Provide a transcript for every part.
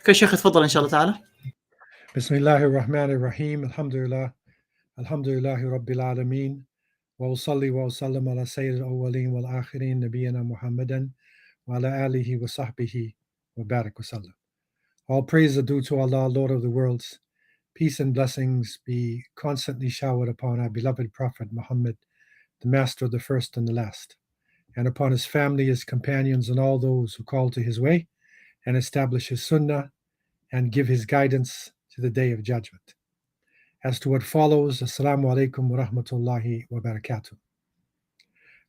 اوكي شيخ تفضل ان شاء الله تعالى. بسم الله الرحمن الرحيم. الحمد لله رب العالمين وأصلي وأسلم على سيد الأولين والآخرين نبينا محمدا وعلى آله وصحبه وبارك وسلم. All praise are due to Allah, Lord of the worlds. Peace and blessings be constantly showered upon our beloved Prophet Muhammad, the master of the first and the last, and upon his family, his companions, and all those who call to his way and establish his sunnah and give his guidance to the day of judgment. As to what follows, Assalamu alaikum wa rahmatullahi wa barakatuh.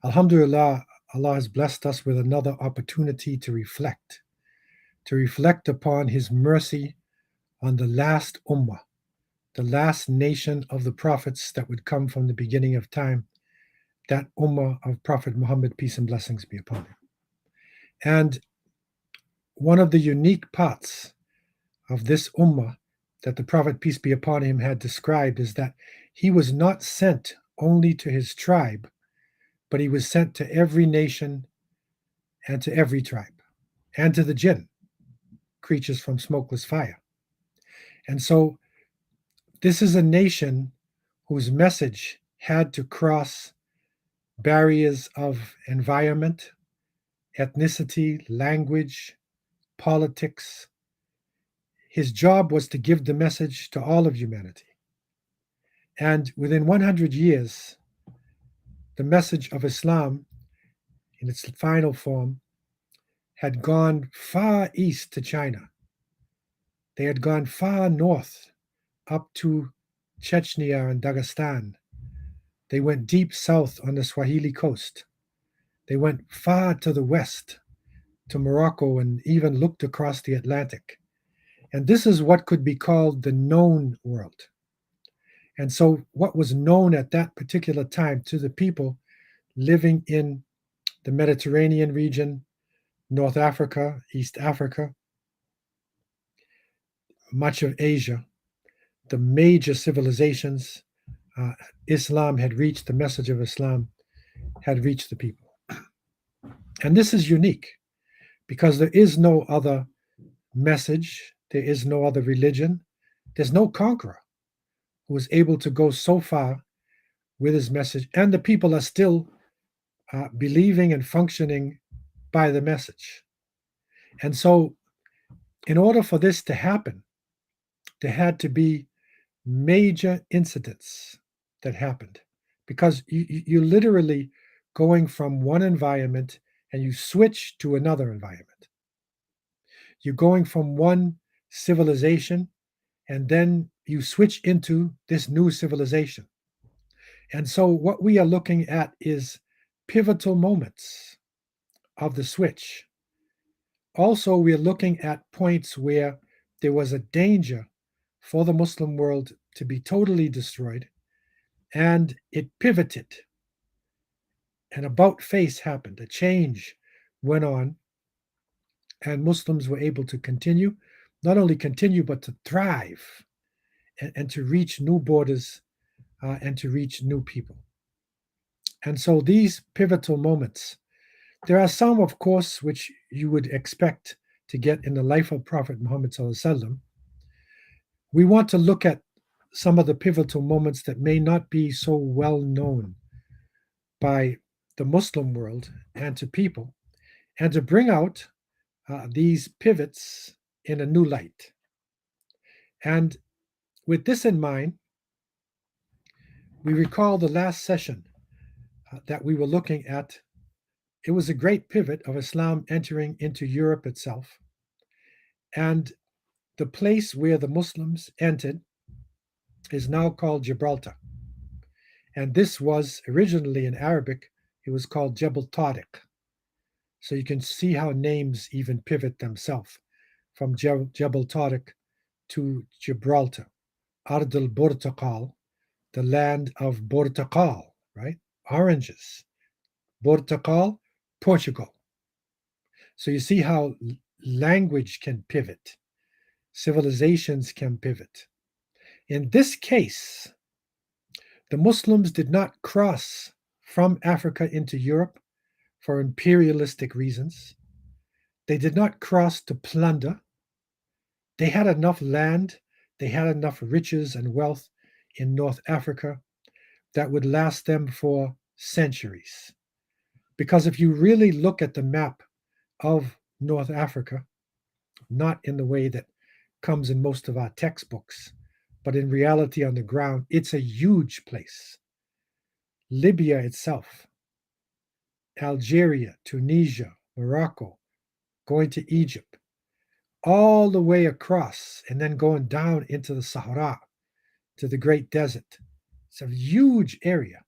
Alhamdulillah, Allah has blessed us with another opportunity to reflect upon his mercy on the last ummah, the last nation of the prophets that would come from the beginning of time, that ummah of Prophet Muhammad, peace and blessings be upon him. And one of the unique parts of this ummah that the Prophet, peace be upon him, had described is that he was not sent only to his tribe, but he was sent to every nation and to every tribe, and to the jinn, creatures from smokeless fire. And so this is a nation whose message had to cross barriers of environment, ethnicity, language, politics. His job was to give the message to all of humanity. And within 100 years, the message of Islam in its final form had gone far east to China. They had gone far north up to Chechnya and Dagestan. They went deep south on the Swahili coast. They went far to the west, to Morocco, and even looked across the Atlantic. And this is what could be called the known world. And so what was known at that particular time to the people living in the Mediterranean region, North Africa, East Africa, much of Asia, the major civilizations, Islam had reached, the message of Islam had reached the people. And this is unique because there is no other message, there is no other religion, there's no conqueror who was able to go so far with his message, and the people are still believing and functioning by the message. And so in order for this to happen, there had to be major incidents that happened, because you're literally going from one environment and you switch to another environment. You're going from one civilization and then you switch into this new civilization. And so what we are looking at is pivotal moments of the switch. Also, we are looking at points where there was a danger for the Muslim world to be totally destroyed, and it pivoted. An about-face happened, a change went on, and Muslims were able to continue, not only continue, but to thrive and to reach new borders and to reach new people. And so these pivotal moments, there are some, of course, which you would expect to get in the life of Prophet Muhammad ﷺ. We want to look at some of the pivotal moments that may not be so well known by the Muslim world and to people, and to bring out these pivots in a new light. And with this in mind, we recall the last session that we were looking at. It was a great pivot of Islam entering into Europe itself. And the place where the Muslims entered is now called Gibraltar. And this was originally in Arabic, it was called Gibraltar. So you can see how names even pivot themselves from Gibraltar to Gibraltar. Ard al-Burtaqal, the land of Burtaqal, right? Oranges. Burtaqal, Portugal. So you see how language can pivot. Civilizations can pivot. In this case, the Muslims did not cross from Africa into Europe for imperialistic reasons. They did not cross to plunder. They had enough land, they had enough riches and wealth in North Africa that would last them for centuries. Because if you really look at the map of North Africa, not in the way that comes in most of our textbooks, but in reality on the ground, it's a huge place. Libya itself, Algeria, Tunisia, Morocco, going to Egypt, all the way across, and then going down into the Sahara, to the Great Desert. It's a huge area.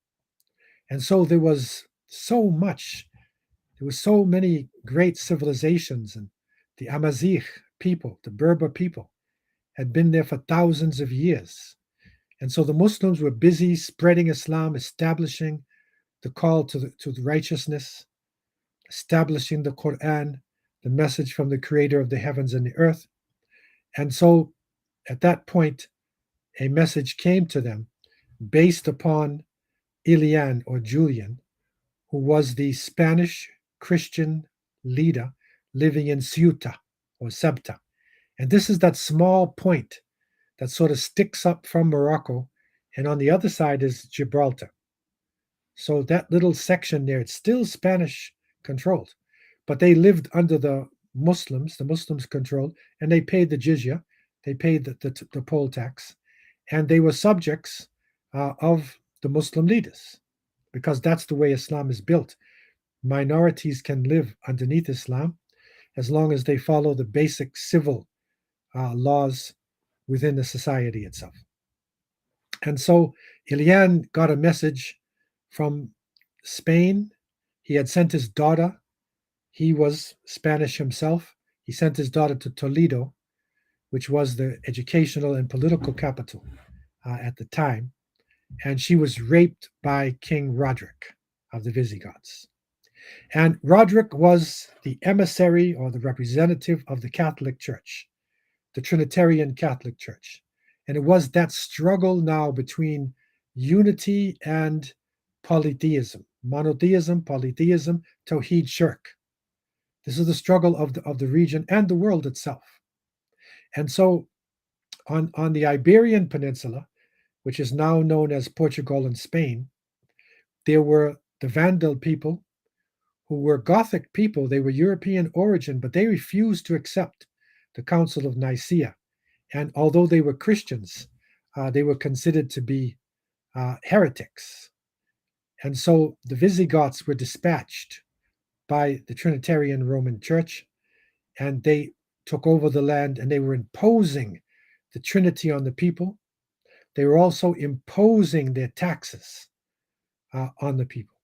And so there was so much, there were so many great civilizations, and the Amazigh people, the Berber people, had been there for thousands of years. And so the Muslims were busy spreading Islam, establishing the call to the righteousness, establishing the Quran, the message from the creator of the heavens and the earth. And so at that point, a message came to them based upon Ilian or Julian, who was the Spanish Christian leader living in Ceuta or Ceuta. And this is that small point that sort of sticks up from Morocco, and on the other side is Gibraltar. So that little section there, it's still Spanish controlled, but they lived under the Muslims controlled, and they paid the jizya, they paid the poll tax, and they were subjects of the Muslim leaders, because that's the way Islam is built. Minorities can live underneath Islam as long as they follow the basic civil laws within the society itself. And so Ilian got a message from Spain. He had sent his daughter. He was Spanish himself. He sent his daughter to Toledo, which was the educational and political capital at the time. And she was raped by King Roderick of the Visigoths. And Roderick was the emissary or the representative of the Catholic Church, the Trinitarian Catholic Church. And it was that struggle now between unity and polytheism, monotheism, polytheism, Tawhid, Shirk. This is the struggle of the region and the world itself. And so on the Iberian Peninsula, which is now known as Portugal and Spain, there were the Vandal people who were Gothic people. They were European origin, but they refused to accept the Council of Nicaea. And although they were Christians, they were considered to be heretics. And so the Visigoths were dispatched by the Trinitarian Roman Church, and they took over the land, and they were imposing the Trinity on the people. They were also imposing their taxes on the people.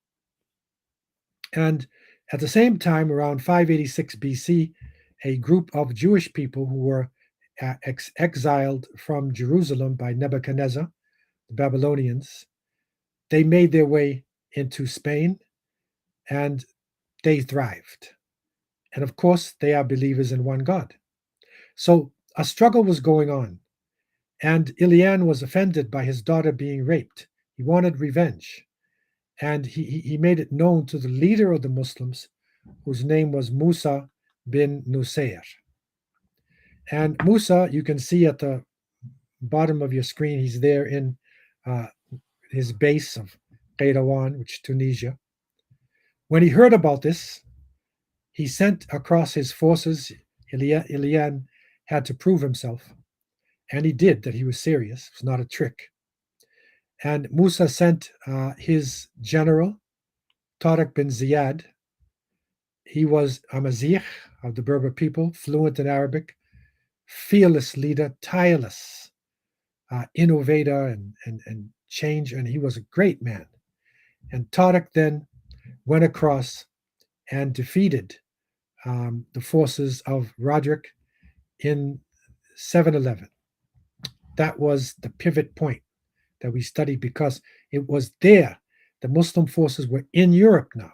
And at the same time, around 586 BC, a group of Jewish people who were exiled from Jerusalem by Nebuchadnezzar, the Babylonians, they made their way into Spain, and they thrived. And of course, they are believers in one God. So a struggle was going on, and Ilian was offended by his daughter being raped. He wanted revenge, and he made it known to the leader of the Muslims, whose name was Musa bin Nusayr. And Musa, you can see at the bottom of your screen, he's there in his base of Qayrawan, which is Tunisia. When he heard about this, he sent across his forces. Ilian had to prove himself, and he did, that he was serious. It was not a trick. And Musa sent his general, Tariq bin Ziyad. He was Amazigh of the Berber people, fluent in Arabic, fearless leader, tireless innovator and change, and he was a great man. And Tariq then went across and defeated the forces of Roderick in 711. That was the pivot point that we studied, because it was there. The Muslim forces were in Europe now.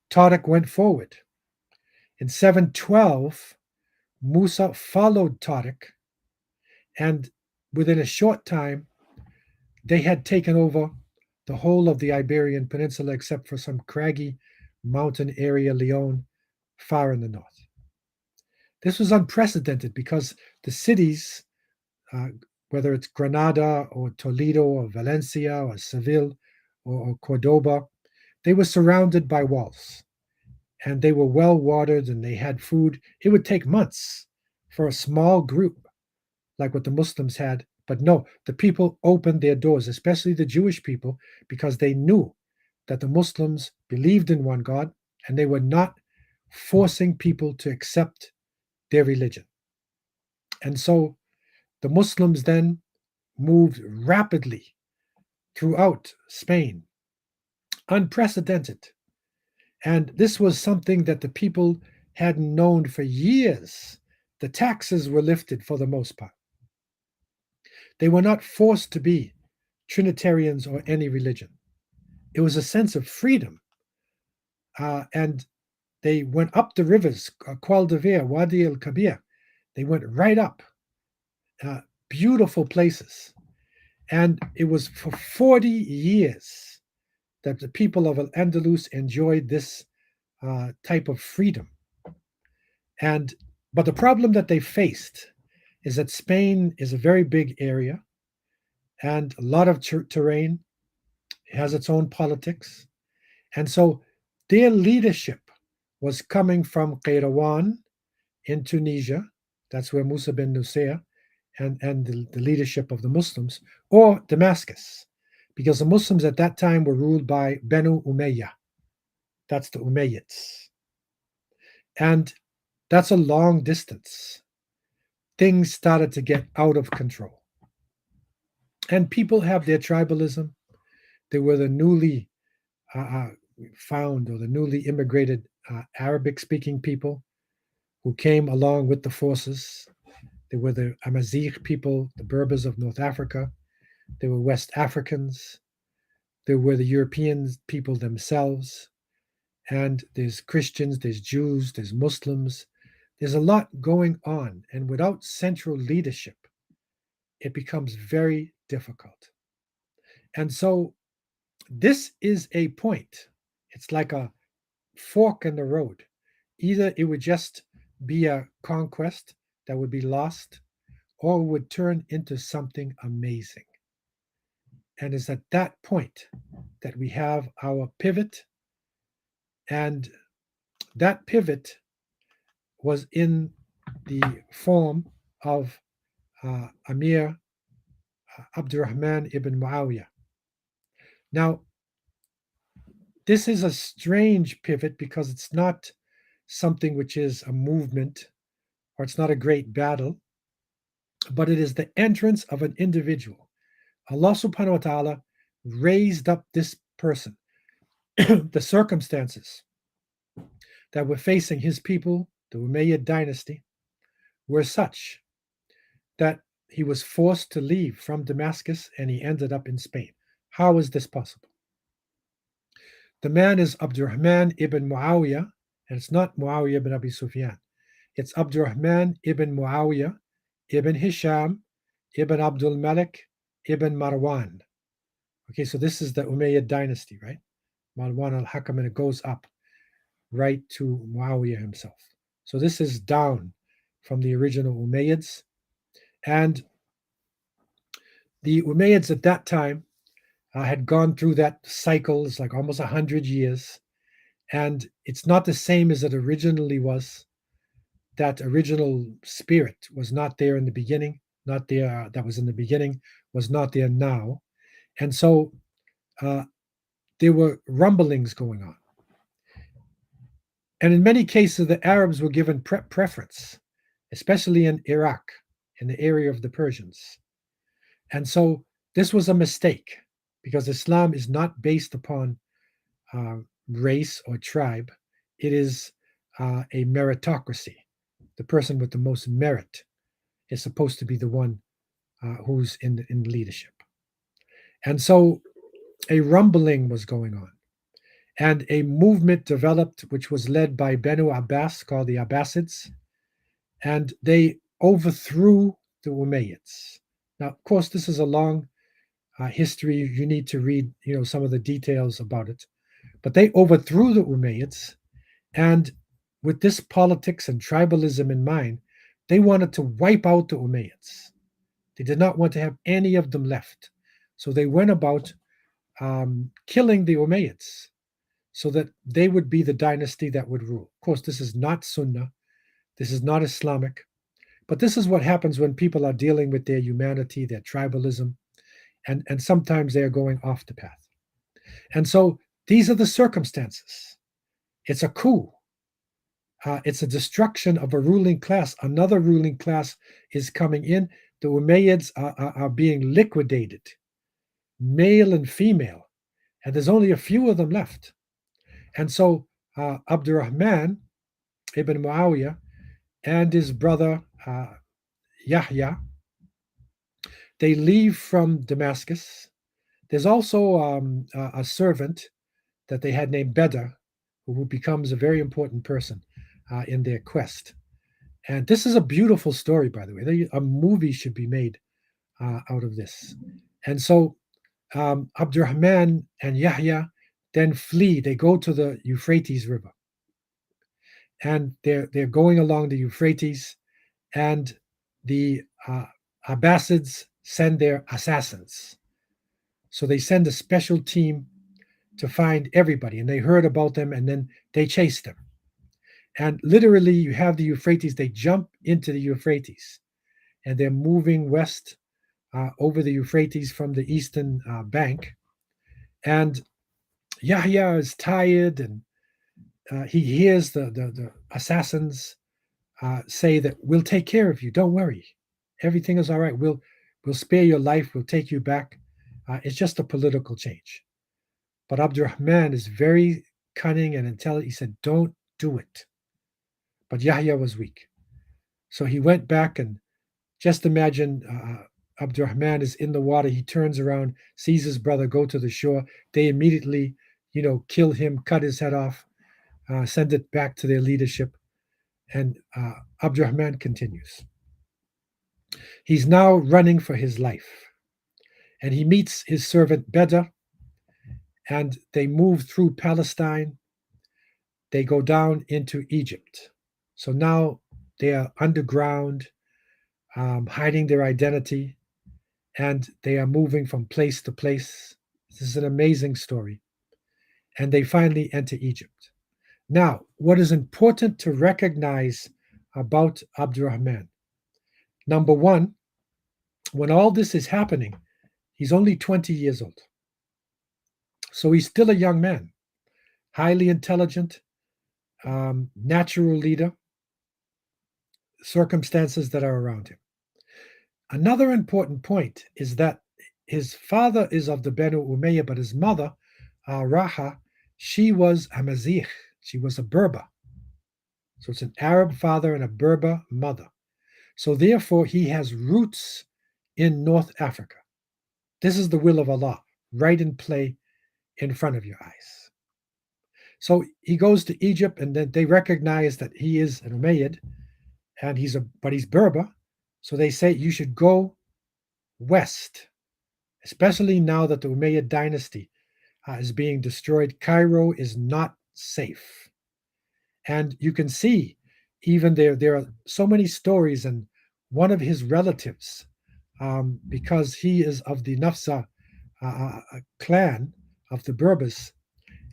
Tariq went forward. In 712, Musa followed Tariq, and within a short time, they had taken over the whole of the Iberian Peninsula except for some craggy mountain area, Leon, far in the north. This was unprecedented because the cities, uh, whether it's Granada or Toledo or Valencia or Seville or Cordoba, they were surrounded by walls and they were well watered and they had food. It would take months for a small group like what the Muslims had. But no, the people opened their doors, especially the Jewish people, because they knew that the Muslims believed in one God and they were not forcing people to accept their religion. And so the Muslims then moved rapidly throughout Spain, unprecedented. And this was something that the people hadn't known for years. The taxes were lifted for the most part. They were not forced to be Trinitarians or any religion. It was a sense of freedom. And they went up the rivers, Qual de Vir, Wadi el Kabir. They went right up, beautiful places. And it was for 40 years that the people of Andalus enjoyed this type of freedom. But the problem that they faced is that Spain is a very big area and a lot of terrain. It has its own politics. And so their leadership was coming from Qayrawan in Tunisia. That's where Musa bin Nusayr and the leadership of the Muslims, or Damascus, because the Muslims at that time were ruled by Banu Umayyah. That's the Umayyads. And that's a long distance. Things started to get out of control. And people have their tribalism. They were the newly found or the newly immigrated Arabic-speaking people who came along with the forces. They were the Amazigh people, the Berbers of North Africa. They were West Africans. There were the European people themselves. And there's Christians, there's Jews, there's Muslims. There's a lot going on. And without central leadership, it becomes very difficult. And so this is a point. It's like a fork in the road. Either it would just be a conquest that would be lost, or would turn into something amazing. And it's at that point that we have our pivot. And that pivot was in the form of Amir Abdurrahman ibn Muawiyah. Now, this is a strange pivot because it's not something which is a movement or it's not a great battle, but it is the entrance of an individual. Allah subhanahu wa ta'ala raised up this person. The circumstances that were facing his people, the Umayyad dynasty, were such that he was forced to leave from Damascus and he ended up in Spain. How is this possible? The man is Abdurrahman ibn Muawiyah, and it's not Muawiyah ibn Abi Sufyan. It's Abdurrahman ibn Muawiyah ibn Hisham ibn Abdul Malik ibn Marwan. Okay, so this is the Umayyad dynasty, right? Marwan al-Hakam, and it goes up right to Muawiyah himself. So this is down from the original Umayyads. And the Umayyads at that time had gone through that cycle. It's like almost 100 years. And it's not the same as it originally was. That original spirit was not there in the beginning, not there, that was in the beginning, was not there now. And so there were rumblings going on. And in many cases, the Arabs were given preference, especially in Iraq, in the area of the Persians. And so this was a mistake because Islam is not based upon race or tribe. It is a meritocracy. The person with the most merit is supposed to be the one who's in leadership. And so a rumbling was going on. And a movement developed which was led by Banu Abbas called the Abbasids. And they overthrew the Umayyads. Now, of course, this is a long history. You need to read, some of the details about it. But they overthrew the Umayyads. And with this politics and tribalism in mind, they wanted to wipe out the Umayyads. They did not want to have any of them left. So they went about killing the Umayyads so that they would be the dynasty that would rule. Of course, this is not Sunnah, this is not Islamic, but this is what happens when people are dealing with their humanity, their tribalism, and sometimes they are going off the path. And so these are the circumstances. It's a coup. It's a destruction of a ruling class. Another ruling class is coming in. The Umayyads are being liquidated, male and female, and there's only a few of them left. And so Abdurrahman ibn Muawiyah and his brother Yahya, they leave from Damascus. There's also a servant that they had named Bedr, who becomes a very important person in their quest. And this is a beautiful story, by the way. A movie should be made out of this. And so Abdurrahman and Yahya then flee. They go to the Euphrates River. And they're going along the Euphrates, and the Abbasids send their assassins. So they send a special team to find everybody, and they heard about them, and then they chased them. And literally, you have the Euphrates, they jump into the Euphrates, and they're moving west over the Euphrates from the eastern bank. And Yahya is tired, and he hears the assassins say that we'll take care of you. Don't worry. Everything is all right. We'll spare your life. We'll take you back. It's just a political change. But Abdurrahman is very cunning and intelligent. He said, don't do it. But Yahya was weak. So he went back, and just imagine Abdurrahman is in the water. He turns around, sees his brother go to the shore. They immediately, kill him, cut his head off, send it back to their leadership. And Abdurrahman continues. He's now running for his life. And he meets his servant Bedr, and they move through Palestine. They go down into Egypt. So now they are underground, hiding their identity, and they are moving from place to place. This is an amazing story. And they finally enter Egypt. Now, what is important to recognize about Abdurrahman? Number one, when all this is happening, he's only 20 years old. So he's still a young man, highly intelligent, natural leader, circumstances that are around him. Another important point is that his father is of the Banu Umayyah, but his mother, Raha, she was a Mazigh. She was a Berber. So it's an Arab father and a Berber mother. So therefore, he has roots in North Africa. This is the will of Allah, right in play in front of your eyes. So he goes to Egypt, and then they recognize that he is an Umayyad, and he's Berber. So they say you should go west, especially now that the Umayyad dynasty is being destroyed. Cairo is not safe. And you can see even there are so many stories, and one of his relatives, because he is of the Nafsa clan of the Berbers,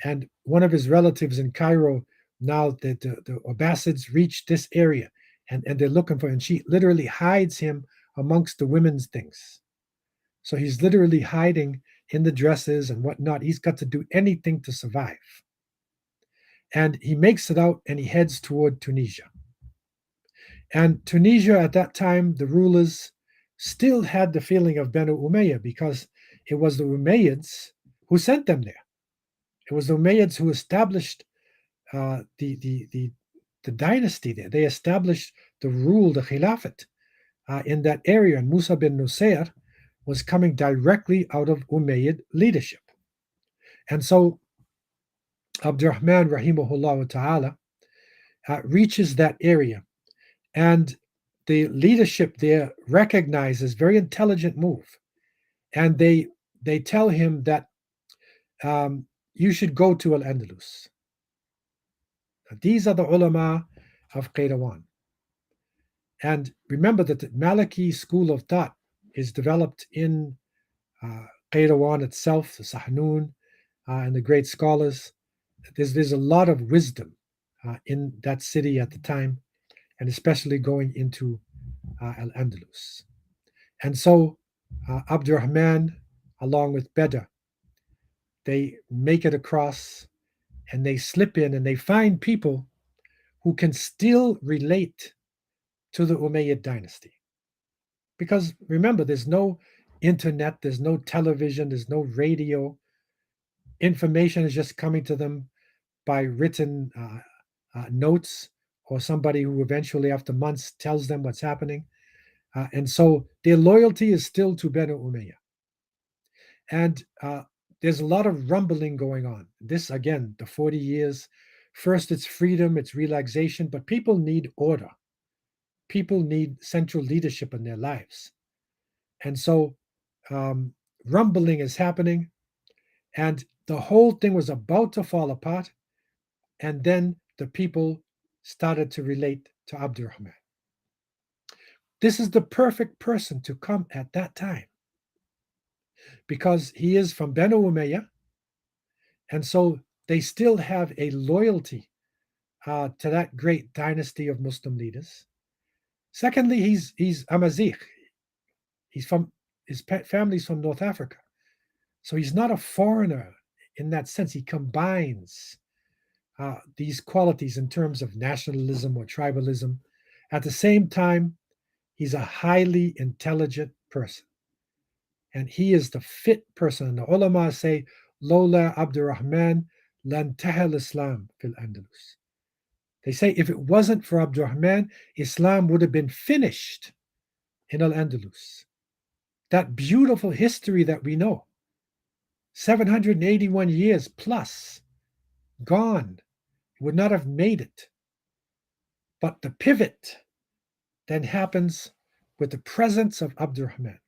and one of his relatives in Cairo, now that the Abbasids reached this area, and they're looking for him, and she literally hides him amongst the women's things. So he's literally hiding in the dresses and whatnot. He's got to do anything to survive. And he makes it out, and he heads toward Tunisia. And Tunisia at that time, the rulers still had the feeling of Banu Umayyah, because it was the Umayyads who sent them there. It was the Umayyads who established the dynasty there. They established the rule, the Khilafat, in that area. And Musa bin Nusayr was coming directly out of Umayyad leadership. And so Abdurrahman, rahimahullah ta'ala, reaches that area. And the leadership there recognizes very intelligent move. And they tell him that you should go to Al-Andalus. These are the ulama of Qayrawan. And remember that the Maliki school of thought is developed in Qayrawan itself, the Sahnun, and the great scholars. There's a lot of wisdom in that city at the time, and especially going into Al-Andalus. And so Abdurrahman, along with Beda, they make it across and they slip in and they find people who can still relate to the Umayyad dynasty. Because remember, there's no internet, there's no television, there's no radio. Information is just coming to them by written notes or somebody who eventually, after months, tells them what's happening. And so their loyalty is still to Banu Umayyah. And there's a lot of rumbling going on. This, again, the 40 years, first it's freedom, it's relaxation, but people need order. People need central leadership in their lives. And so rumbling is happening, and the whole thing was about to fall apart. And then the people started to relate to Abdurrahman. This is the perfect person to come at that time because he is from Banu Umayyah. And so they still have a loyalty to that great dynasty of Muslim leaders. Secondly, he's Amazigh. He's from his family's from North Africa. So he's not a foreigner in that sense. He combines these qualities in terms of nationalism or tribalism. At the same time, he's a highly intelligent person. And he is the fit person. And the ulama say, Lola Abdurrahman lan tahal Islam fil Andalus. They say if it wasn't for Abdurrahman, Islam would have been finished in Al-Andalus. That beautiful history that we know, 781 years plus, gone, would not have made it. But the pivot then happens with the presence of Abdurrahman.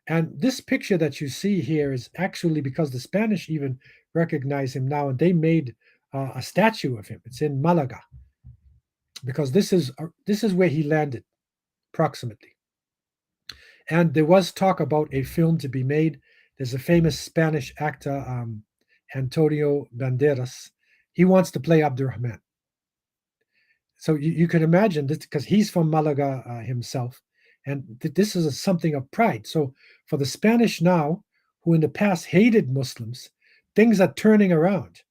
And this picture that you see here is actually because the Spanish even recognize him now, and they made a statue of him. It's in Malaga, because this is where he landed, approximately. And there was talk about a film to be made. There's a famous Spanish actor, Antonio Banderas. He wants to play Abdurrahman. So you can imagine this, because he's from Malaga himself, and this is something of pride. So for the Spanish now, who in the past hated Muslims, things are turning around,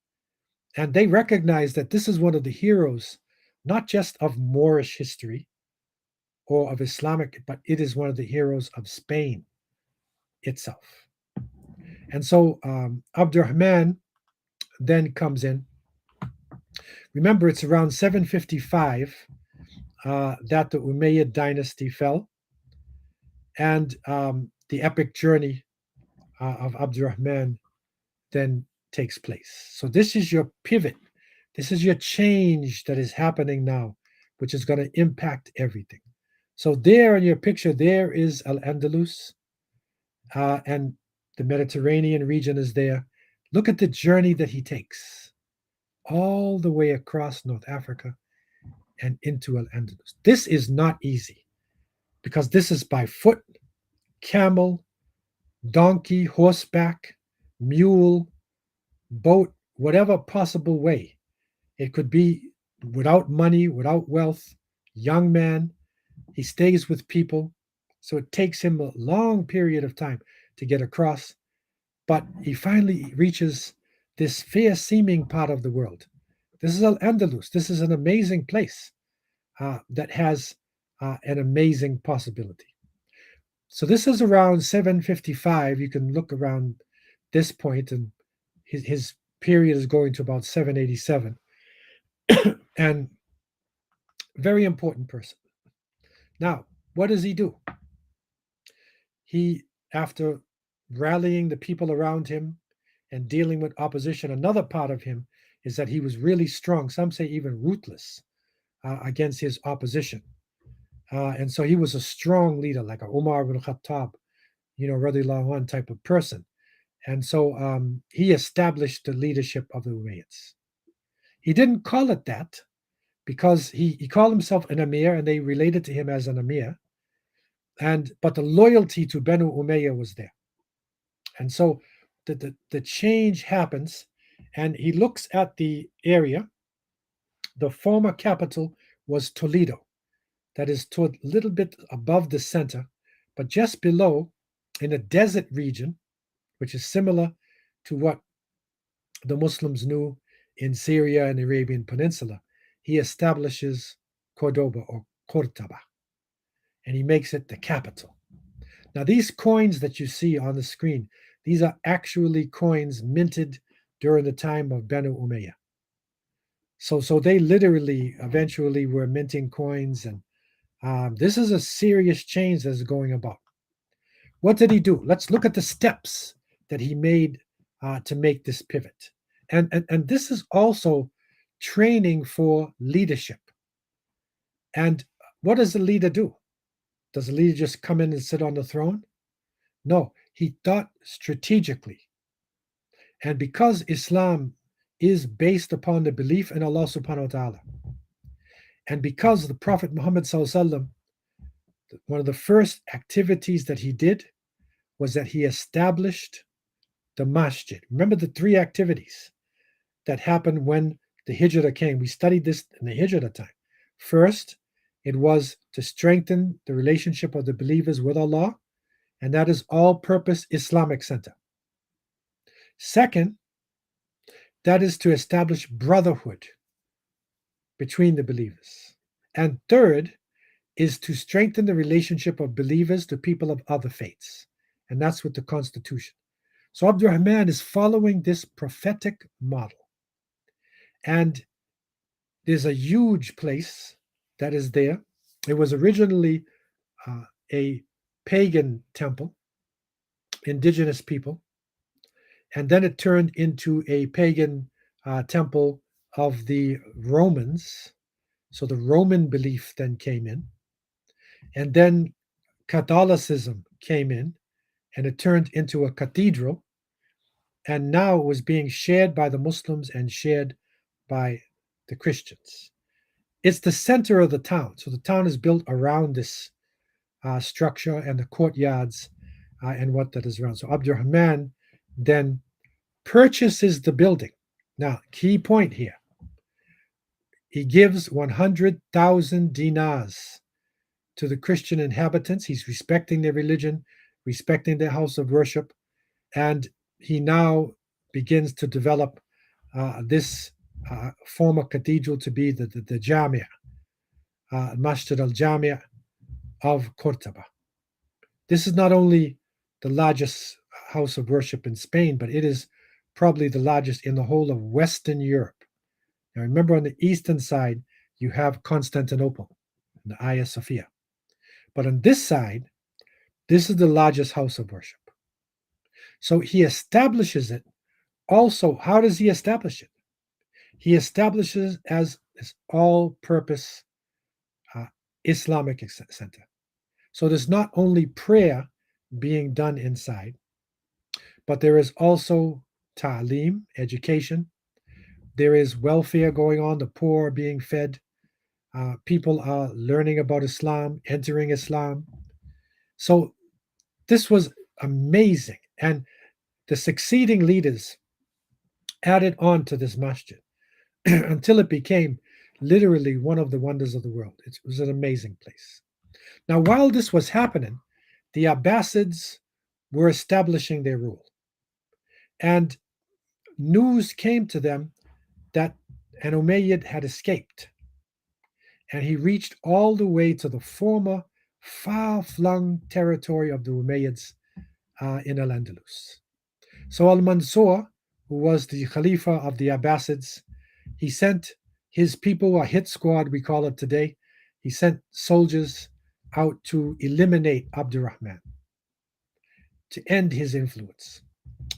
and they recognize that this is one of the heroes, not just of Moorish history or of Islamic, but it is one of the heroes of Spain itself. And so Abdurrahman then comes in. Remember, it's around 755 that the Umayyad dynasty fell, and the epic journey of Abdurrahman then takes place. So this is your pivot. This is your change that is happening now, which is going to impact everything. So there in your picture, there is Al-Andalus, and the Mediterranean region is there. Look at the journey that he takes all the way across North Africa and into Al-Andalus. This is not easy, because this is by foot, camel, donkey, horseback, mule, boat, whatever possible way. It could be without money, without wealth, young man. He stays with people. So it takes him a long period of time to get across. But he finally reaches this fair-seeming part of the world. This is Al-Andalus. This is an amazing place that has an amazing possibility. So this is around 755. You can look around this point, and his period is going to about 787. And very important person. Now, what does he do? He, after rallying the people around him and dealing with opposition, another part of him is that he was really strong, some say even ruthless, against his opposition. And so he was a strong leader, like a Umar ibn Khattab, radiallahu anh type of person. And so he established the leadership of the Umayyads. He didn't call it that because he called himself an Amir and they related to him as an Amir. But the loyalty to Banu Umayyah was there. And so the change happens, and he looks at the area. The former capital was Toledo, that is a little bit above the center, but just below in a desert region, which is similar to what the Muslims knew in Syria and the Arabian Peninsula. He establishes Cordoba or Cortaba, and he makes it the capital. Now, these coins that you see on the screen, these are actually coins minted during the time of Banu Umayyah. So they literally eventually were minting coins, and this is a serious change that's going about. What did he do? Let's look at the steps that he made to make this pivot. And this is also training for leadership. And what does the leader do? Does the leader just come in and sit on the throne? No, he thought strategically. And because Islam is based upon the belief in Allah subhanahu wa ta'ala, and because the Prophet Muhammad sallallahu alaihi wasallam, one of the first activities that he did was that he established the masjid. Remember the three activities that happened when the Hijrah came. We studied this in the Hijrah time. First, it was to strengthen the relationship of the believers with Allah, and that is all-purpose Islamic center. Second, that is to establish brotherhood between the believers. And third is to strengthen the relationship of believers to people of other faiths. And that's with the Constitution. So Abdurrahman is following this prophetic model. And there's a huge place that is there. It was originally a pagan temple, indigenous people, and then it turned into a pagan temple of the Romans. So the Roman belief then came in, and then Catholicism came in, and it turned into a cathedral, and now it was being shared by the Muslims and shared by the Christians. It's the center of the town. So the town is built around this structure and the courtyards and what that is around. So Abdurrahman then purchases the building. Now, key point here. He gives 100,000 dinars to the Christian inhabitants. He's respecting their religion, respecting their house of worship, and he now begins to develop this former cathedral to be the Jamia, Masjid al-Jamia of Cordoba. This is not only the largest house of worship in Spain, but it is probably the largest in the whole of Western Europe. Now remember, on the eastern side, you have Constantinople, the Hagia Sophia. But on this side, this is the largest house of worship. So he establishes it. Also, how does he establish it? He establishes as this all-purpose Islamic center. So there's not only prayer being done inside, but there is also ta'aleem, education. There is welfare going on. The poor are being fed. People are learning about Islam, entering Islam. So this was amazing. And the succeeding leaders added on to this masjid until it became literally one of the wonders of the world. It was an amazing place. Now, while this was happening, the Abbasids were establishing their rule. And news came to them that an Umayyad had escaped. And he reached all the way to the former far-flung territory of the Umayyads in Al-Andalus. So Al-Mansur, who was the Khalifa of the Abbasids, he sent his people, a hit squad, we call it today. He sent soldiers out to eliminate Abdurrahman, to end his influence.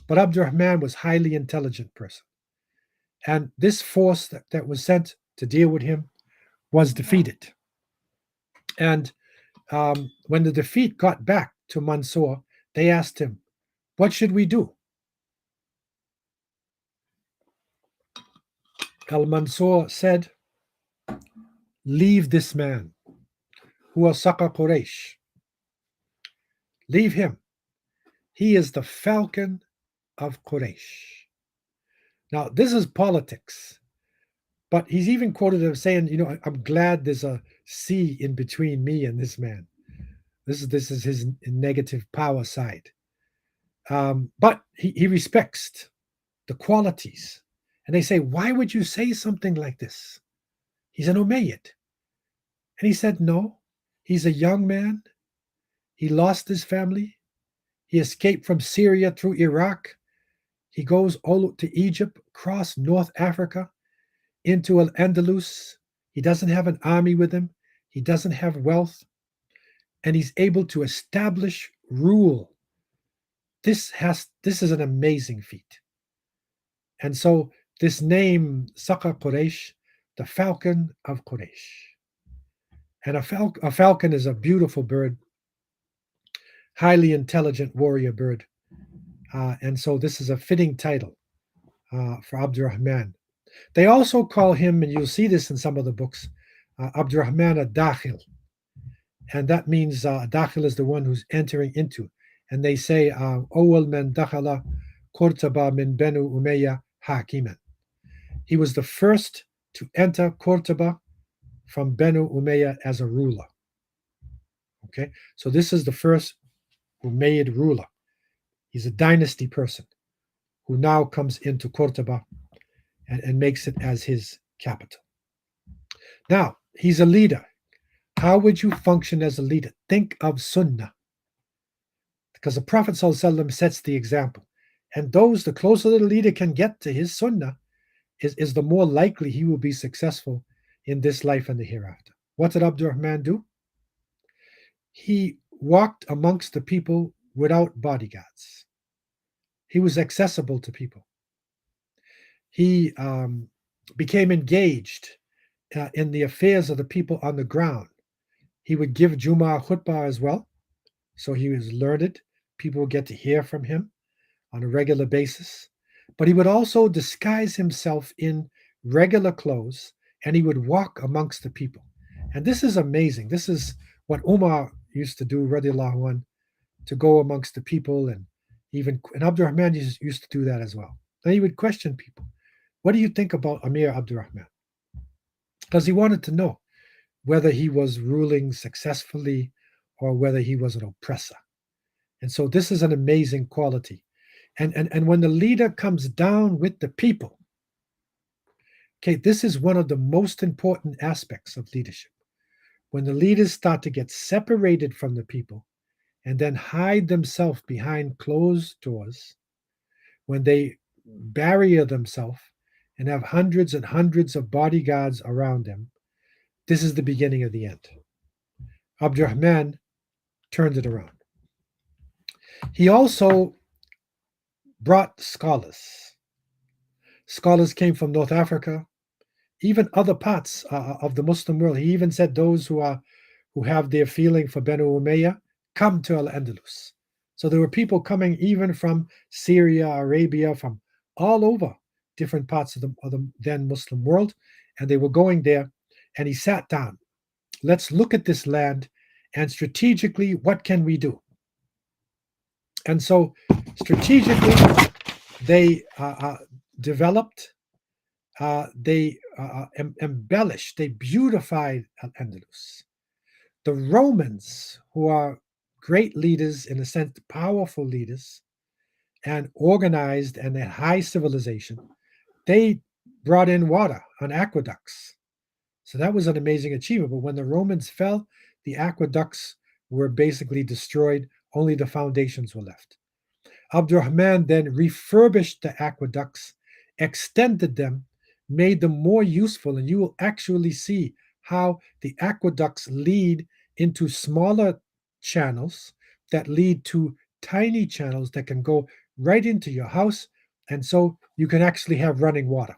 But Abdurrahman was a highly intelligent person. And this force that was sent to deal with him was defeated. And when the defeat got back to Mansur, they asked him, "What should we do?" Al-Mansur said, leave this man, huwa Saqa Quraish. Leave him. He is the Falcon of Quresh. Now, this is politics, but he's even quoted as saying, I'm glad there's a sea in between me and this man. This is his negative power side. But he respects the qualities. And they say, why would you say something like this? He's an Umayyad. And he said, no, he's a young man. He lost his family. He escaped from Syria through Iraq. He goes all to Egypt, across North Africa, into Andalus. He doesn't have an army with him. He doesn't have wealth. And he's able to establish rule. This is an amazing feat. And so this name, Saqa Quraish, the Falcon of Quraish. And a falcon is a beautiful bird, highly intelligent warrior bird. And so this is a fitting title for Abdurrahman. They also call him, and you'll see this in some of the books, Abdurrahman ad-Dakhil. And that means Dakhil is the one who's entering into. And they say, Awal man dakhala Qurtaba min Banu Umayya Hakiman. He was the first to enter Qurtaba from Banu Umayya as a ruler. Okay, so this is the first Umayyad ruler. He's a dynasty person who now comes into Qurtaba and makes it as his capital. Now, he's a leader. How would you function as a leader? Think of Sunnah. Because the Prophet ﷺ sets the example. And the closer the leader can get to his Sunnah, is the more likely he will be successful in this life and the hereafter. What did Abdurrahman do? He walked amongst the people without bodyguards. He was accessible to people. He became engaged in the affairs of the people on the ground. He would give Jumu'ah khutbah as well. So he was learned. People would get to hear from him on a regular basis. But he would also disguise himself in regular clothes, and he would walk amongst the people. And this is amazing. This is what Umar used to do, radiallahu anh, to go amongst the people, and Abdurrahman used to do that as well. Then he would question people. What do you think about Amir Abdurrahman? Because he wanted to know whether he was ruling successfully or whether he was an oppressor. And so this is an amazing quality. And when the leader comes down with the people, okay, this is one of the most important aspects of leadership. When the leaders start to get separated from the people and then hide themselves behind closed doors, when they barrier themselves and have hundreds and hundreds of bodyguards around them, this is the beginning of the end. Abdurrahman turned it around. He also brought scholars. Scholars came from North Africa, even other parts of the Muslim world. He even said those who have their feeling for Banu Umayyah, come to Al-Andalus. So there were people coming even from Syria, Arabia, from all over different parts of the then Muslim world, and they were going there, and he sat down. Let's look at this land, and strategically, what can we do? And so strategically, they developed, they embellished, they beautified Al-Andalus. The Romans, who are great leaders, in a sense, powerful leaders, and organized and had high civilization, they brought in water on aqueducts. So that was an amazing achievement. But when the Romans fell, the aqueducts were basically destroyed. Only the foundations were left. Abdurrahman then refurbished the aqueducts, extended them, made them more useful, and you will actually see how the aqueducts lead into smaller channels that lead to tiny channels that can go right into your house, and so you can actually have running water.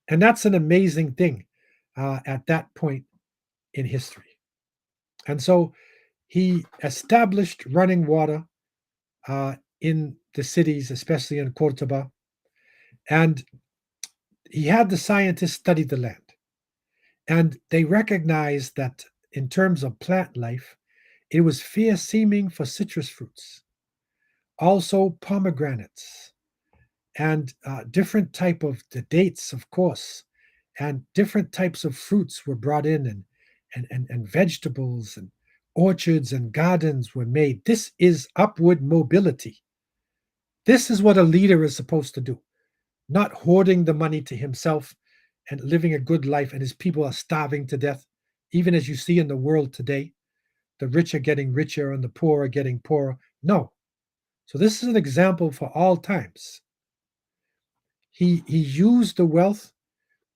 And that's an amazing thing at that point in history. And so he established running water in the cities, especially in Cordoba. And he had the scientists study the land, and they recognized that in terms of plant life, it was fair seeming for citrus fruits, also pomegranates, and different type of the dates, of course, and different types of fruits were brought in, and vegetables and orchards and gardens were made. This is upward mobility. This is what a leader is supposed to do, not hoarding the money to himself and living a good life, and his people are starving to death, even as you see in the world today. The rich are getting richer and the poor are getting poorer. No. So this is an example for all times. He used the wealth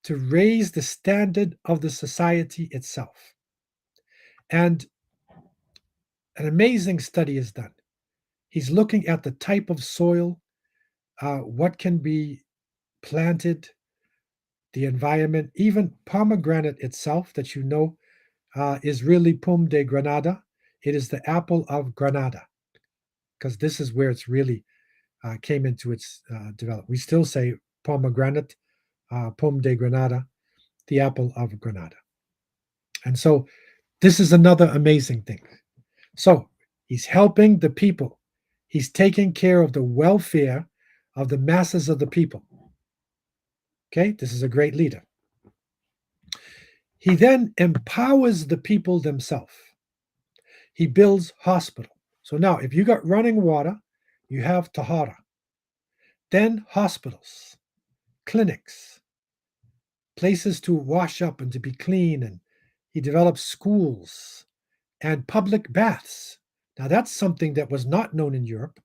to raise the standard of the society itself. And an amazing study is done. He's looking at the type of soil, what can be planted, the environment, even pomegranate itself, that is really Pum de Granada. It is the apple of Granada, because this is where it's really came into its development. We still say pomegranate, Pum de Granada, the apple of Granada. And so this is another amazing thing. So he's helping the people. He's taking care of the welfare of the masses of the people. Okay, this is a great leader. He then empowers the people themselves. He builds hospital. So now, if you got running water, you have tahara. Then hospitals, clinics, places to wash up and to be clean. And he develops schools and public baths. Now, that's something that was not known in Europe.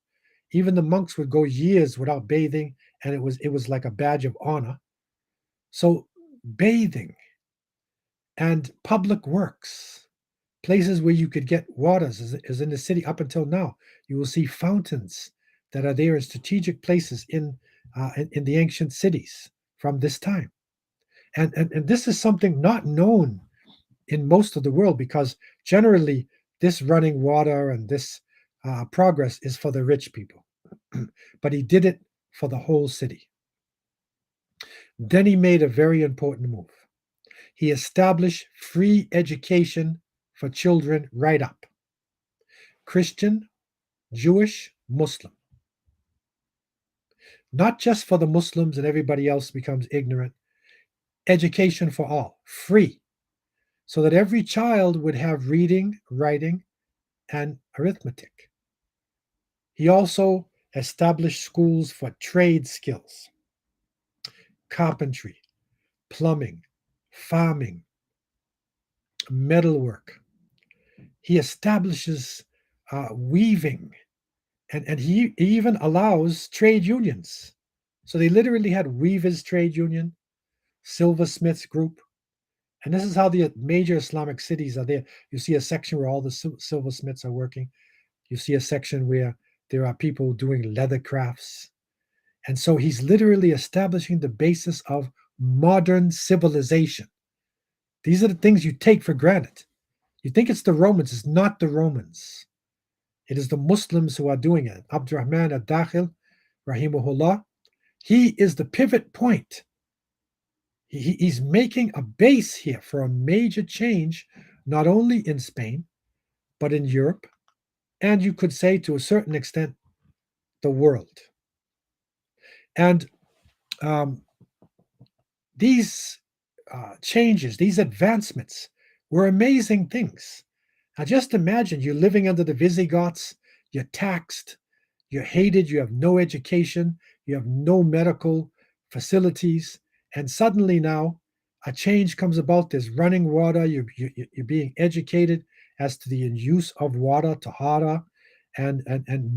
Even the monks would go years without bathing, and it was like a badge of honor. So bathing and public works, places where you could get waters, is in the city up until now. You will see fountains that are there in strategic places in the ancient cities from this time. And this is something not known in most of the world, because generally this running water and this progress is for the rich people. But he did it for the whole city. Then he made a very important move. He established free education for children right up. Christian, Jewish, Muslim. Not just for the Muslims and everybody else becomes ignorant. Education for all, free, so that every child would have reading, writing, and arithmetic. He also established schools for trade skills, carpentry, plumbing, farming, metalwork. He establishes weaving, and he even allows trade unions. So they literally had weavers trade union, silversmiths group, and this is how the major Islamic cities are there. You see a section where all the silversmiths are working. You see a section where there are people doing leather crafts. And so he's literally establishing the basis of modern civilization. These are the things you take for granted. You think it's the Romans. It's not the Romans. It is the Muslims who are doing it. Abdurrahman al-Dakhil, rahimahullah, he is the pivot point. He's making a base here for a major change, not only in Spain, but in Europe, and you could say to a certain extent, the world. And these changes, these advancements were amazing things. Now just imagine you're living under the Visigoths, you're taxed, you're hated, you have no education, you have no medical facilities, and suddenly now a change comes about. There's running water, you're being educated as to the use of water, tahara, and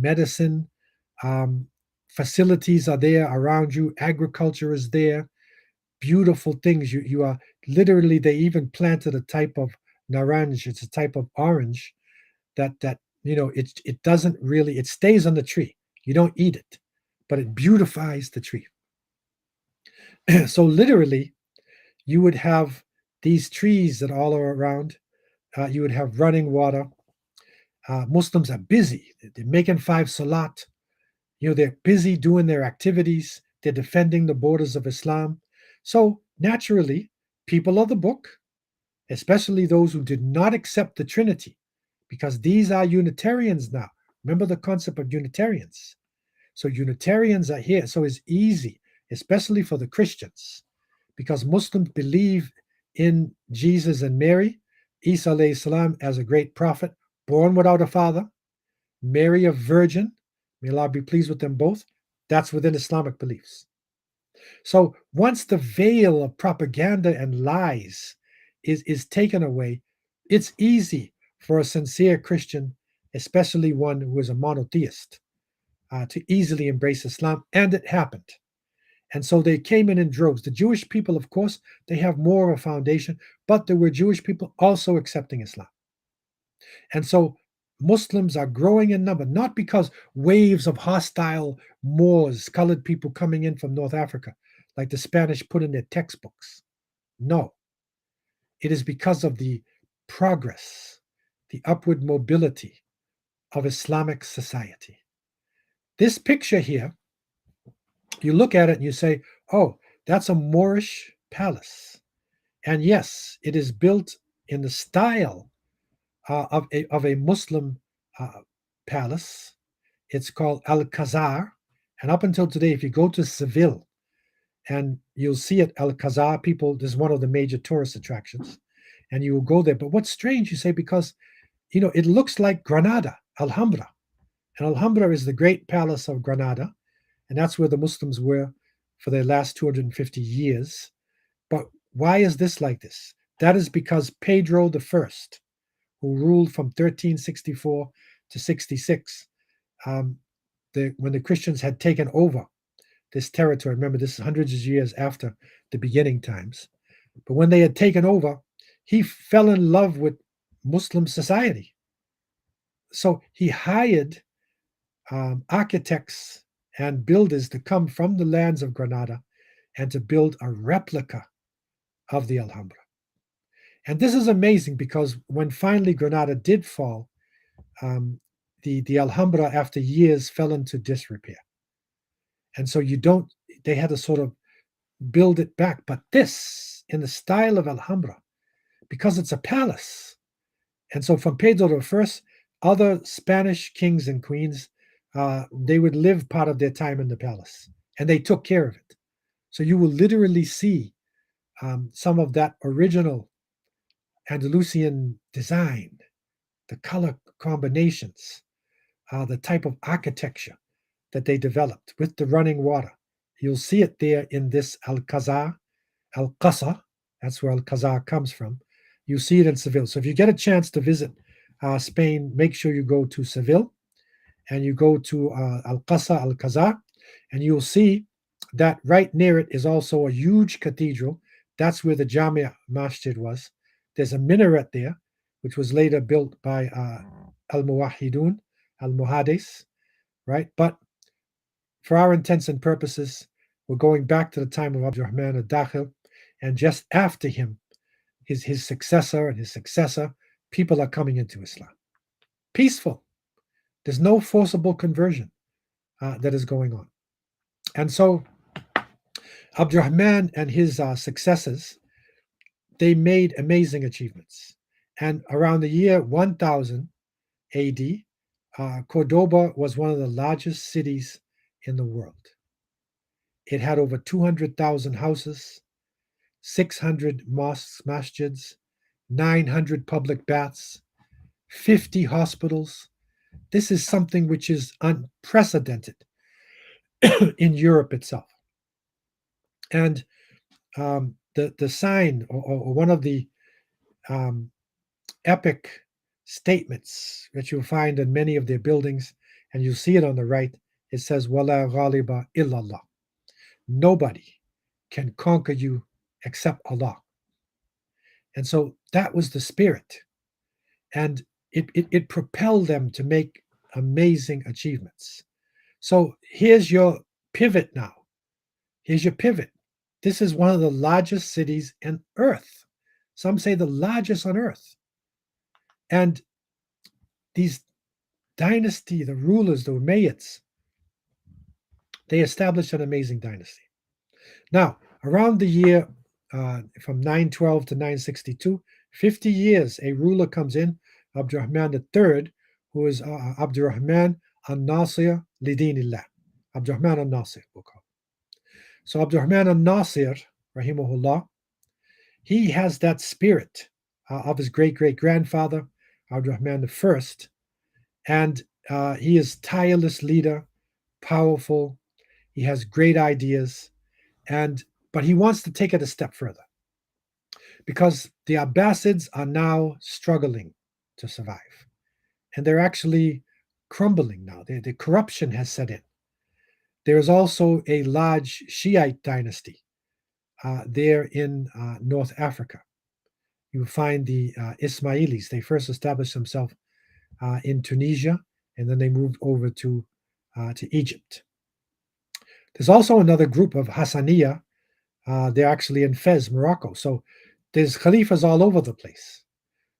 medicine. Facilities are there around you, agriculture is there, beautiful things. You are literally, they even planted a type of naranj, it's a type of orange that it doesn't really, it stays on the tree. You don't eat it, but it beautifies the tree. So literally, you would have these trees that all are around. You would have running water. Muslims are busy. They're making 5 salat. They're busy doing their activities. They're defending the borders of Islam. So naturally, people of the book, especially those who did not accept the Trinity, because these are Unitarians now. Remember the concept of Unitarians. So Unitarians are here. So it's easy, especially for the Christians, because Muslims believe in Jesus and Mary, Isa alayhi salam as a great prophet, born without a father, Mary a virgin. May Allah be pleased with them both. That's within Islamic beliefs. So once the veil of propaganda and lies is taken away, it's easy for a sincere Christian, especially one who is a monotheist, to easily embrace Islam, and it happened. And so they came in droves. The Jewish people, of course, they have more of a foundation, but there were Jewish people also accepting Islam. And so Muslims are growing in number, not because waves of hostile Moors, colored people coming in from North Africa, like the Spanish put in their textbooks. No, it is because of the progress, the upward mobility of Islamic society. This picture here, you look at it and you say, oh, that's a Moorish palace. And yes, it is built in the style of a Muslim palace. It's called Al Khazar. And up until today, if you go to Seville, and you'll see it, Al Khazar, people, this is one of the major tourist attractions, and you will go there. But what's strange, you say, because, it looks like Granada, Alhambra. And Alhambra is the great palace of Granada, and that's where the Muslims were for their last 250 years. But why is this like this? That is because Pedro I, who ruled from 1364 to 66, when the Christians had taken over this territory. Remember, this is hundreds of years after the beginning times. But when they had taken over, he fell in love with Muslim society. So he hired architects and builders to come from the lands of Granada and to build a replica of the Alhambra. And this is amazing because when finally Granada did fall, the Alhambra, after years, fell into disrepair. And so they had to sort of build it back. But this, in the style of Alhambra, because it's a palace. And so from Pedro I, other Spanish kings and queens, they would live part of their time in the palace, and they took care of it. So you will literally see some of that original Andalusian design, the color combinations, the type of architecture that they developed with the running water. You'll see it there in this Al-Qasa, that's where Al-Khazar comes from. You see it in Seville. So if you get a chance to visit Spain, make sure you go to Seville and you go to Al-Khazar, and you'll see that right near it is also a huge cathedral. That's where the Jamia Masjid was. There's a minaret there, which was later built by Al-Muwahidun, Al-Muhadis, right? But for our intents and purposes, we're going back to the time of Abdurrahman al-Dakhil, and just after him, his successor and his successor, people are coming into Islam. Peaceful. There's no forcible conversion that is going on. And so Abdurrahman and his successors, they made amazing achievements. And around the year 1000 AD, Cordoba was one of the largest cities in the world. It had over 200,000 houses, 600 mosques, masjids, 900 public baths, 50 hospitals. This is something which is unprecedented in Europe itself. And the sign, or one of the epic statements that you'll find in many of their buildings, and you'll see it on the right, it says, Wala ghaliba illallah. Nobody can conquer you except Allah. And so that was the spirit. And it propelled them to make amazing achievements. So here's your pivot now. Here's your pivot. This is one of the largest cities on earth. Some say the largest on earth. And these dynasty, the rulers, the Umayyads, they established an amazing dynasty. Now, Around the year from 912 to 962, 50 years, a ruler comes in, Abdurrahman III, who is Abdurrahman al-Nasir lidinillah. Abdurrahman al-Nasir, we'll call. So Abdurrahman al-Nasir, rahimahullah, he has that spirit of his great-great-grandfather, Abdurrahman I, and he is tireless leader, powerful. He has great ideas, but he wants to take it a step further because the Abbasids are now struggling to survive, and they're actually crumbling now. The corruption has set in. There is also a large Shiite dynasty there in North Africa. You find the Ismailis. They first established themselves in Tunisia, and then they moved over to Egypt. There's also another group of Hassaniya. They're actually in Fez, Morocco. So there's Khalifas all over the place.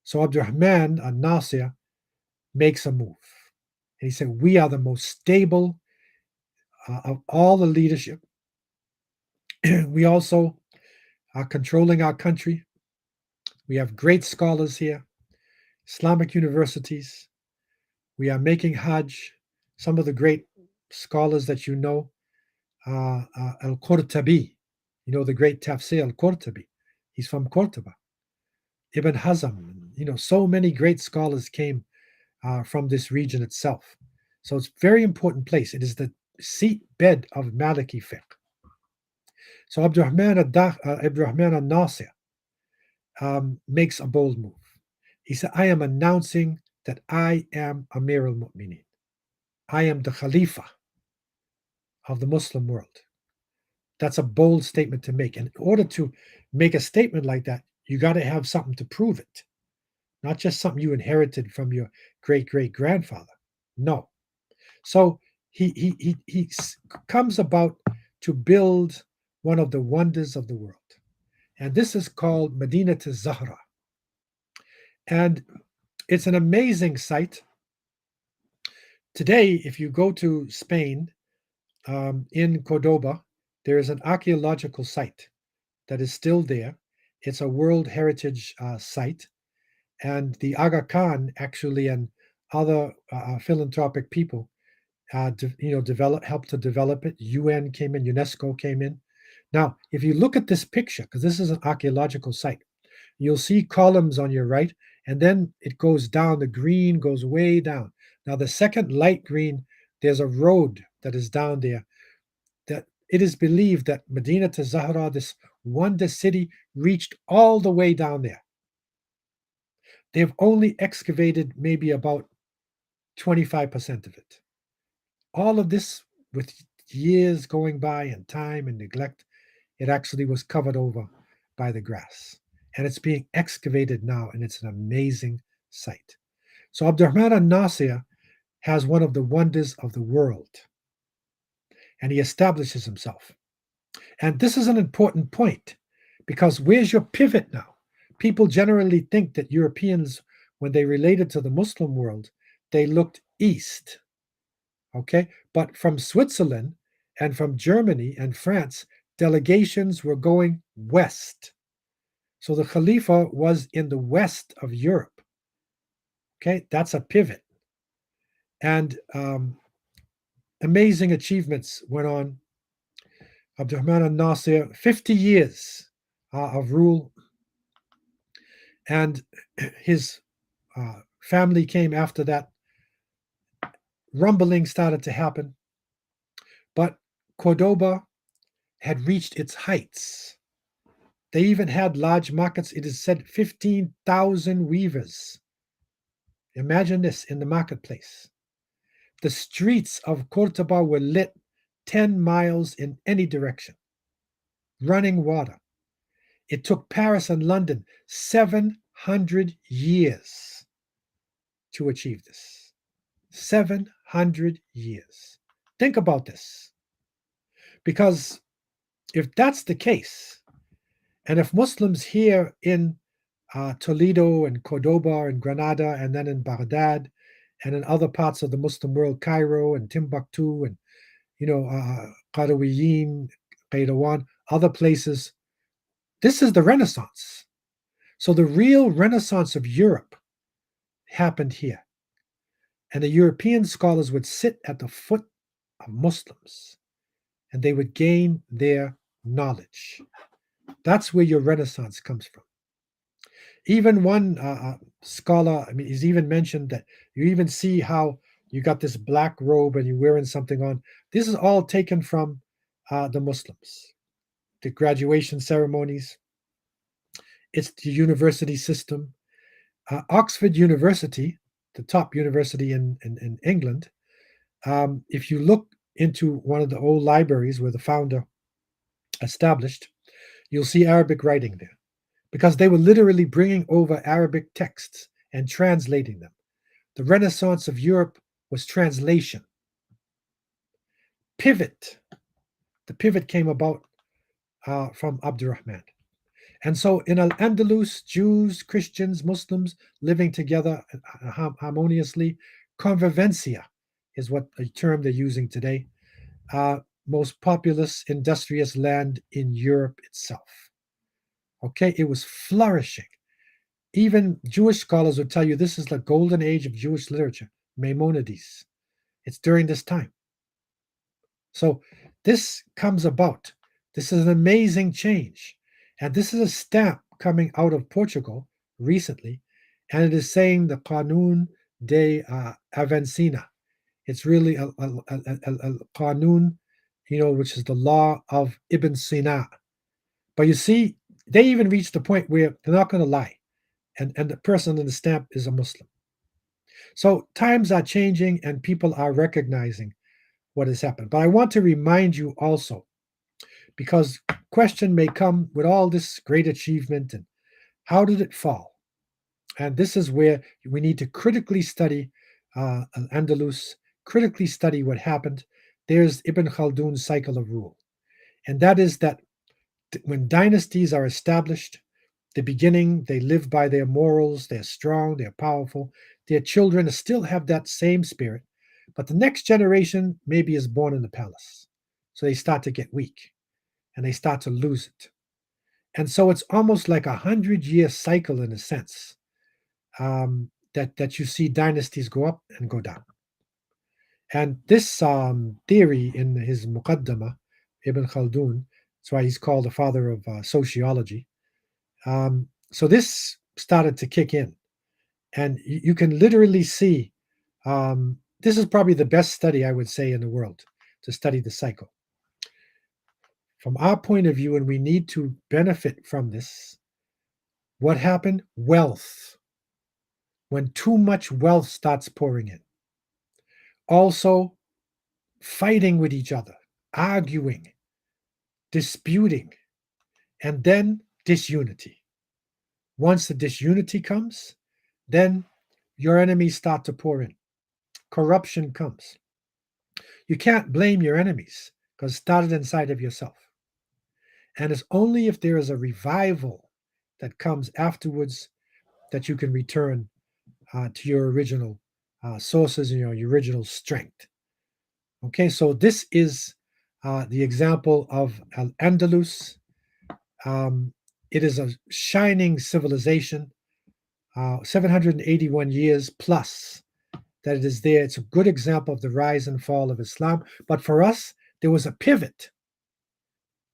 So Abdurrahman al-Nasir makes a move. And he said, we are the most stable of all the leadership. We also are controlling our country. We have great scholars here, Islamic universities. We are making Hajj. Some of the great scholars that you know, Al-Qurtubi, you know, the great tafsir Al-Qurtubi. He's from Cordoba. Ibn Hazm, you know, so many great scholars came from this region itself. So it's a very important place. It is the seat bed of Maliki fiqh. So Abdurrahman al-Nasir makes a bold move. He said, I am announcing that I am Amir al-Mu'mineen. I am the Khalifa of the Muslim world. That's a bold statement to make. And in order to make a statement like that, you got to have something to prove it, not just something you inherited from your great-great-grandfather. No. So he comes about to build one of the wonders of the world. And this is called Medina to Zahra. And it's an amazing site. Today, if you go to Spain, in Cordoba, there is an archaeological site that is still there. It's a World Heritage site. And the Aga Khan actually and other philanthropic people helped to develop it. UN came in, UNESCO came in. Now, if you look at this picture, because this is an archaeological site, you'll see columns on your right, and then it goes down. The green goes way down. Now, the second light green, there's a road that is down there. That it is believed that Medina to Zahra, this wonder city, reached all the way down there. They've only excavated maybe about 25% of it. All of this, with years going by and time and neglect, it actually was covered over by the grass. And it's being excavated now, and it's an amazing sight. So Abdurrahman al-Nasir has one of the wonders of the world, and he establishes himself. And this is an important point, because where's your pivot now? People generally think that Europeans, when they related to the Muslim world, they looked east. Okay, but from Switzerland and from Germany and France, delegations were going west. So the Khalifa was in the west of Europe. Okay, that's a pivot. And amazing achievements went on. Abdurrahman al-Nasir, 50 years of rule. And his family came after that. Rumbling started to happen. But Cordoba had reached its heights. They even had large markets. It is said 15,000 weavers. Imagine this in the marketplace. The streets of Cordoba were lit 10 miles in any direction. Running water. It took Paris and London 700 years to achieve this. 700 years. Think about this. Because if that's the case, and if Muslims here in Toledo and Cordoba and Granada and then in Baghdad and in other parts of the Muslim world, Cairo and Timbuktu and, Qarawiyin, Qayrawan, other places. This is the Renaissance. So the real Renaissance of Europe happened here. And the European scholars would sit at the foot of Muslims and they would gain their knowledge. That's where your Renaissance comes from. Even one scholar, I mean, he's even mentioned that you even see how you got this black robe and you're wearing something on. This is all taken from the Muslims. The graduation ceremonies, it's the university system. Oxford University, the top university in England, if you look into one of the old libraries where the founder established, you'll see Arabic writing there because they were literally bringing over Arabic texts and translating them. The Renaissance of Europe was translation. Pivot. The pivot came about from Abdurrahman. And so in Al-Andalus, Jews, Christians, Muslims living together harmoniously. Convivencia is what a term they're using today. Most populous, industrious land in Europe itself. Okay, it was flourishing. Even Jewish scholars would tell you this is the golden age of Jewish literature, Maimonides. It's during this time. So this comes about. This is an amazing change. And this is a stamp coming out of Portugal recently, and it is saying the Qanun de Avencina. It's really a Qanun, which is the law of Ibn Sina. But you see, they even reached the point where they're not going to lie, and the person in the stamp is a Muslim. So times are changing, and people are recognizing what has happened. But I want to remind you also, because question may come with all this great achievement and how did it fall? And this is where we need to critically study Andalus, critically study what happened. There's Ebenhaldon's cycle of rule. And that is that when dynasties are established, the beginning, they live by their morals, they're strong, they're powerful. Their children still have that same spirit, but the next generation maybe is born in the palace. So they start to get weak and they start to lose it. And so it's almost like 100-year cycle in a sense, that you see dynasties go up and go down. And this theory in his Muqaddamah, Ibn Khaldun, that's why he's called the father of sociology. So this started to kick in. And you can literally see, this is probably the best study, I would say, in the world to study the cycle. From our point of view, and we need to benefit from this, what happened? Wealth. When too much wealth starts pouring in. Also, fighting with each other, arguing, disputing, and then disunity. Once the disunity comes, then your enemies start to pour in. Corruption comes. You can't blame your enemies because it started inside of yourself. And it's only if there is a revival that comes afterwards that you can return to your original sources and your original strength. Okay, so this is the example of Al-Andalus. It is a shining civilization, 781 years plus that it is there. It's a good example of the rise and fall of Islam. But for us, there was a pivot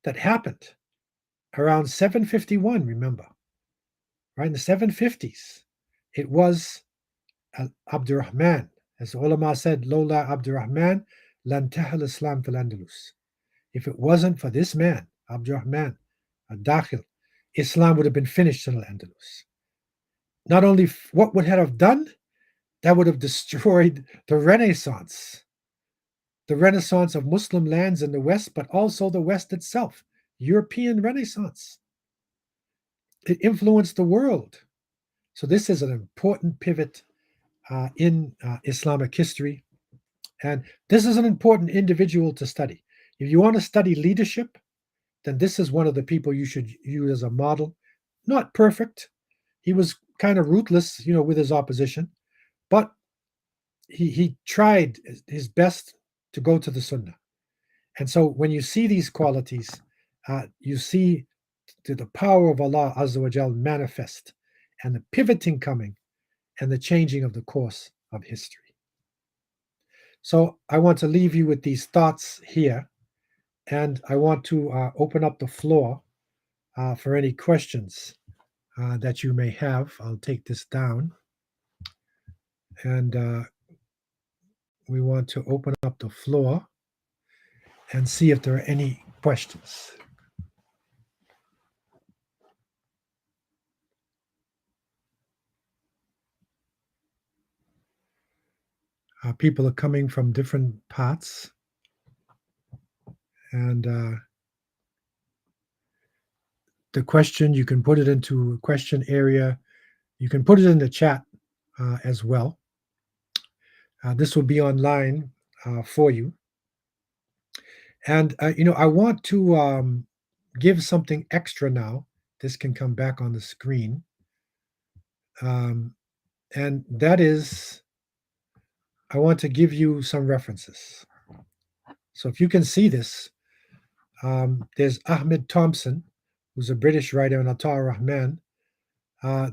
that happened around 751, remember, right? In the 750s, it was Abdurrahman. As the ulama said, Lola Abdurrahman, lan tahal Islam fil Andalus. If it wasn't for this man, Abdurrahman, al-Dakhil, Islam would have been finished in Al-Andalus. Not only what would it have done, that would have destroyed the Renaissance of Muslim lands in the West, but also the West itself, European Renaissance. It influenced the world. So this is an important pivot in Islamic history. And this is an important individual to study. If you want to study leadership, then this is one of the people you should use as a model. Not perfect. He was kind of ruthless, with his opposition, but he tried his best to go to the Sunnah. And so when you see these qualities, you see the power of Allah Azza wa Jal manifest, and the pivoting coming, and the changing of the course of history. So I want to leave you with these thoughts here, and I want to open up the floor for any questions that you may have. I'll take this down, and we want to open up the floor and see if there are any questions. People are coming from different parts, and the question, you can put it into a question area. You can put it in the chat as well. This will be online for you. And, I want to give something extra now. This can come back on the screen. And that is, I want to give you some references. So if you can see this, there's Ahmed Thompson, who's a British writer, and Atar Rahman.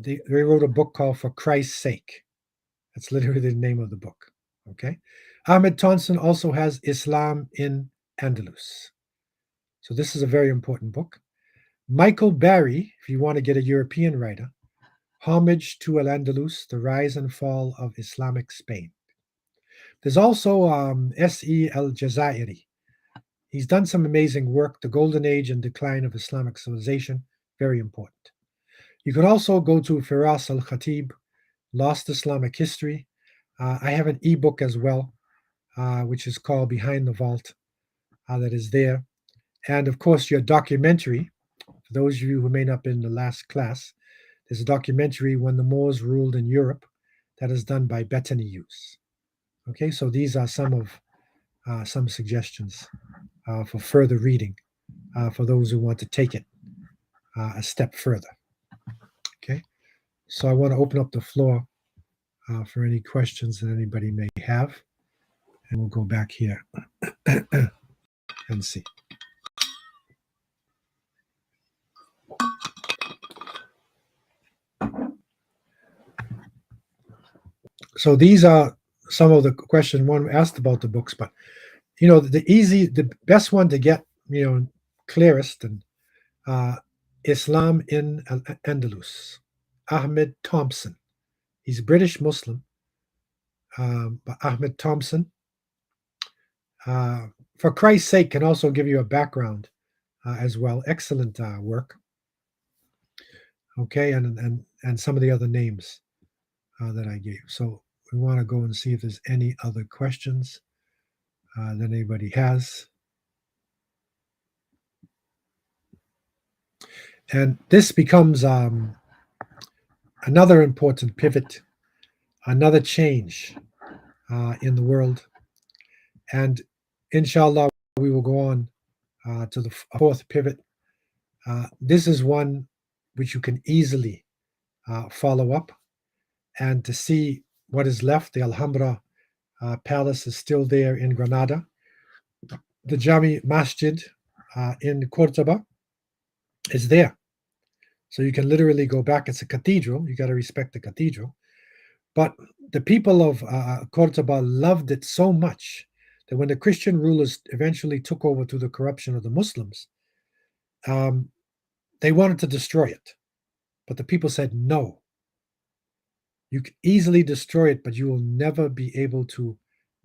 They wrote a book called For Christ's Sake. That's literally the name of the book. Okay. Ahmed Thompson also has Islam in Andalus. So this is a very important book. Michael Barry, if you want to get a European writer, Homage to Al-Andalus, The Rise and Fall of Islamic Spain. There's also S.E. al-Jazairi. He's done some amazing work, The Golden Age and Decline of Islamic Civilization, very important. You can also go to Firas al-Khatib, Lost Islamic History. I have an ebook as well, which is called Behind the Vault, that is there. And of course, your documentary, for those of you who may not have been in the last class, there's a documentary, When the Moors Ruled in Europe, that is done by Bethany Hughes. Okay, so these are some suggestions for further reading for those who want to take it a step further. Okay, so I want to open up the floor for any questions that anybody may have, and we'll go back here and see. So these are some of the questions one asked about the books, but the best one to get, clearest, and Islam in Andalus, Ahmed Thompson. He's a British Muslim, but Ahmed Thompson, For Christ's Sake, can also give you a background as well. Excellent work. Okay, and some of the other names that I gave. So we want to go and see if there's any other questions that anybody has. And this becomes another important pivot, another change in the world. And inshallah, we will go on to the fourth pivot. This is one which you can easily follow up, and to see what is left. The Alhambra Palace is still there in Granada. The Jami Masjid in Cordoba is there. So you can literally go back. It's a cathedral. You got to respect the cathedral. But the people of Cordoba loved it so much that when the Christian rulers eventually took over through the corruption of the Muslims, they wanted to destroy it. But the people said, no. You can easily destroy it, but you will never be able to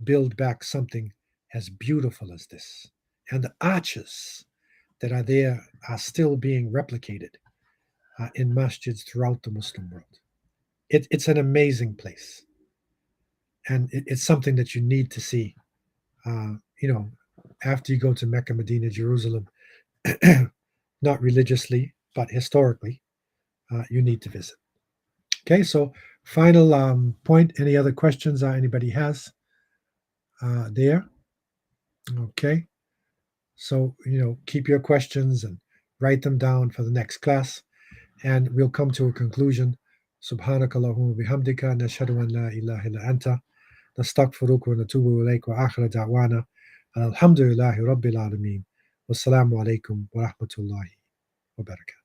build back something as beautiful as this. And the arches that are there are still being replicated in masjids throughout the Muslim world. It's an amazing place. And it's something that you need to see, after you go to Mecca, Medina, Jerusalem, not religiously, but historically, you need to visit. Okay, so final point. Any other questions anybody has there? Okay, so keep your questions and write them down for the next class, and we'll come to a conclusion. Subhanakallahumma bihamdika, nashhadu an la ilaha illa anta, nastaghfiruka wa natubu ilayk, wa akhir da'wana alhamdulillahi rabbil alamin, Wassalamu alaikum wa rahmatullahi wa barakatuh.